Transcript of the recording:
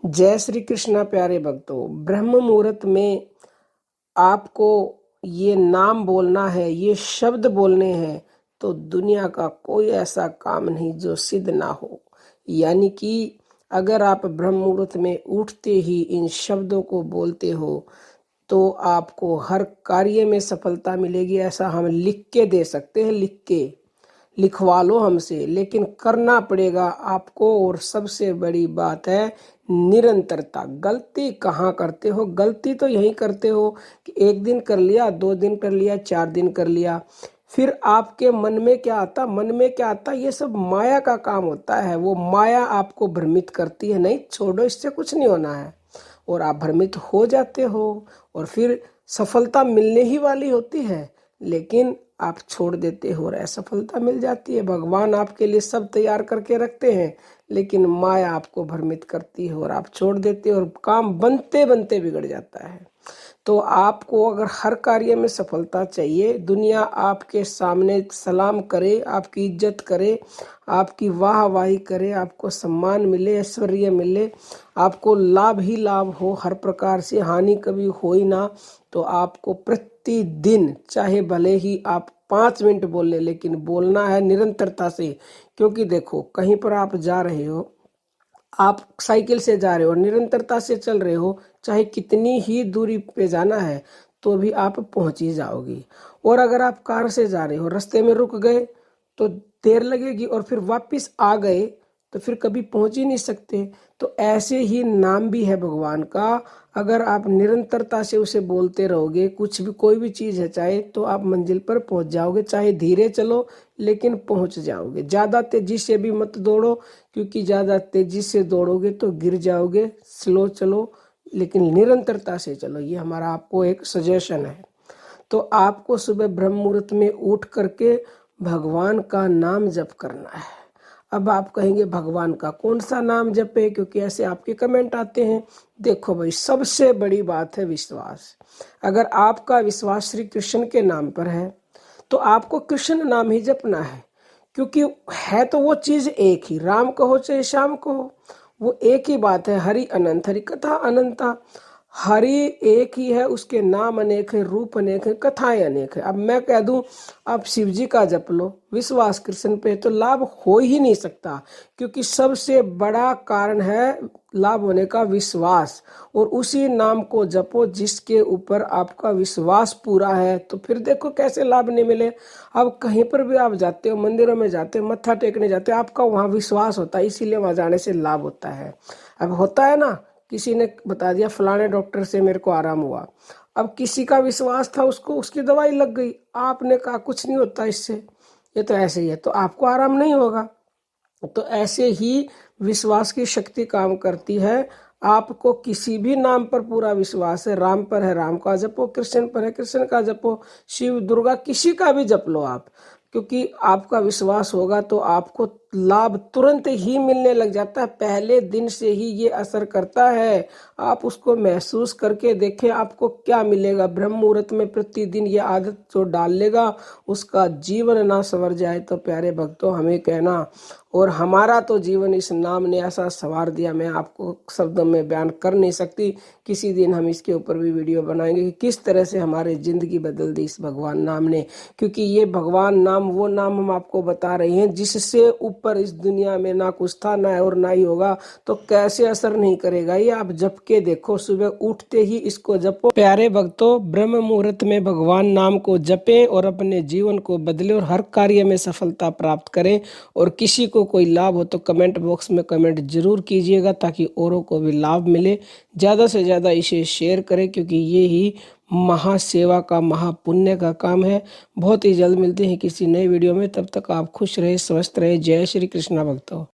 जय श्री कृष्णा प्यारे भक्तों। ब्रह्म मुहूर्त में आपको ये नाम बोलना है, ये शब्द बोलने हैं, तो दुनिया का कोई ऐसा काम नहीं जो सिद्ध ना हो। यानी कि अगर आप ब्रह्म मुहूर्त में उठते ही इन शब्दों को बोलते हो तो आपको हर कार्य में सफलता मिलेगी। ऐसा हम लिख के दे सकते हैं, लिखवा लो हमसे, लेकिन करना पड़ेगा आपको। और सबसे बड़ी बात है निरंतरता। गलती कहाँ करते हो? गलती तो यही करते हो कि एक दिन कर लिया, 2 दिन कर लिया, 4 दिन कर लिया, फिर आपके मन में क्या आता? ये सब माया का काम होता है। वो माया आपको भ्रमित करती है। नहीं, छोड़ो, इससे कुछ नहीं होना है। और आप भ्रमित हो जाते हो और फिर सफलता मिलने ही वाली होती है, लेकिन आप छोड़ देते हो और असफलता मिल जाती है। भगवान आपके लिए सब तैयार करके रखते हैं, लेकिन माया आपको भ्रमित करती है और आप छोड़ देते हो और काम बनते बनते बिगड़ जाता है। तो आपको अगर हर कार्य में सफलता चाहिए, दुनिया आपके सामने सलाम करे, आपकी इज्जत करे, आपकी वाहवाही करे, आपको सम्मान मिले, ऐश्वर्य मिले, आपको लाभ ही लाभ हो, हर प्रकार से हानि कभी हो ही ना, तो आपको प्रतिदिन, चाहे भले ही आप 5 मिनट बोले, लेकिन बोलना है निरंतरता से। क्योंकि देखो, कहीं पर आप जा रहे हो, आप साइकिल से जा रहे हो, निरंतरता से चल रहे हो, चाहे कितनी ही दूरी पे जाना है तो भी आप पहुंच ही जाओगे। और अगर आप कार से जा रहे हो, रास्ते में रुक गए तो देर लगेगी, और फिर वापस आ गए तो फिर कभी पहुंच ही नहीं सकते। तो ऐसे ही नाम भी है भगवान का। अगर आप निरंतरता से उसे बोलते रहोगे, कुछ भी, कोई भी चीज है चाहे, तो आप मंजिल पर पहुंच जाओगे। चाहे धीरे चलो, लेकिन पहुंच जाओगे। ज्यादा तेजी से भी मत दौड़ो, क्योंकि ज्यादा तेजी से दौड़ोगे तो गिर जाओगे। स्लो चलो, लेकिन निरंतरता से चलो। ये हमारा आपको एक सजेशन है। तो आपको सुबह ब्रह्म मुहूर्त में उठ करके भगवान का नाम जप करना है। अब आप कहेंगे भगवान का कौन सा नाम जपे, क्योंकि ऐसे आपके कमेंट आते हैं। देखो भाई, सबसे बड़ी बात है विश्वास। अगर आपका विश्वास श्री कृष्ण के नाम पर है तो आपको कृष्ण नाम ही जपना है। क्योंकि है तो वो चीज एक ही, राम कहो चाहे श्याम कहो, वो एक ही बात है। हरि अनंत, हरि कथा अनंता। हरि एक ही है, उसके नाम अनेक है, रूप अनेक है, कथाएं अनेक है। अब मैं कह दूं आप शिव जी का जप लो, विश्वास कृष्ण पे, तो लाभ हो ही नहीं सकता। क्योंकि सबसे बड़ा कारण है लाभ होने का विश्वास। और उसी नाम को जपो जिसके ऊपर आपका विश्वास पूरा है, तो फिर देखो कैसे लाभ नहीं मिले। अब कहीं पर भी आप जाते हो, मंदिरों में जाते हो, मत्था टेकने जाते हो, आपका वहां विश्वास होता है, इसीलिए वहां जाने से लाभ होता है। अब होता है ना, किसी ने बता दिया फलाने डॉक्टर से मेरे को आराम हुआ, अब किसी का विश्वास था, उसको उसकी दवाई लग गई, आपने कहा कुछ नहीं होता इससे, ये तो ऐसे ही है, तो आपको आराम नहीं होगा। तो ऐसे ही विश्वास की शक्ति काम करती है। आपको किसी भी नाम पर पूरा विश्वास है, राम का जपो, कृष्ण पर है, कृष्ण का जपो, शिव दुर्गा किसी का भी जप लो आप। क्योंकि आपका विश्वास होगा तो आपको लाभ तुरंत ही मिलने लग जाता है। पहले दिन से ही ये असर करता है। आप उसको महसूस करके देखें, आपको क्या मिलेगा। ब्रह्म मुहूर्त में प्रतिदिन ये आदत जो डाल लेगा, उसका जीवन ना संवर जाए तो प्यारे भक्तों हमें कहना। और हमारा तो जीवन इस नाम ने ऐसा संवार दिया, मैं आपको शब्दों में बयान कर नहीं सकती। किसी दिन हम इसके ऊपर भी वीडियो बनाएंगे कि किस तरह से हमारी जिंदगी बदल दी इस भगवान नाम ने। क्योंकि ये भगवान नाम, वो नाम हम आपको बता रहे हैं जिससे ऊपर इस दुनिया में ना कुछ था, ना और ना ही होगा। तो कैसे असर नहीं करेगा, ये आप जप के देखो। सुबह उठते ही इसको जपो। प्यारे भक्तों, ब्रह्म मुहूर्त में भगवान नाम को जपें और अपने जीवन को बदले और हर कार्य में सफलता प्राप्त करें। और किसी को कोई लाभ हो तो कमेंट बॉक्स में कमेंट जरूर कीजिएगा, ताकि औरों को भी लाभ मिले। ज़्यादा से ज़्यादा इसे शेयर करें, क्योंकि ये ही महासेवा का, महापुण्य का काम है। बहुत ही जल्द मिलते हैं किसी नए वीडियो में, तब तक आप खुश रहे, स्वस्थ रहे। जय श्री कृष्णा भक्तों।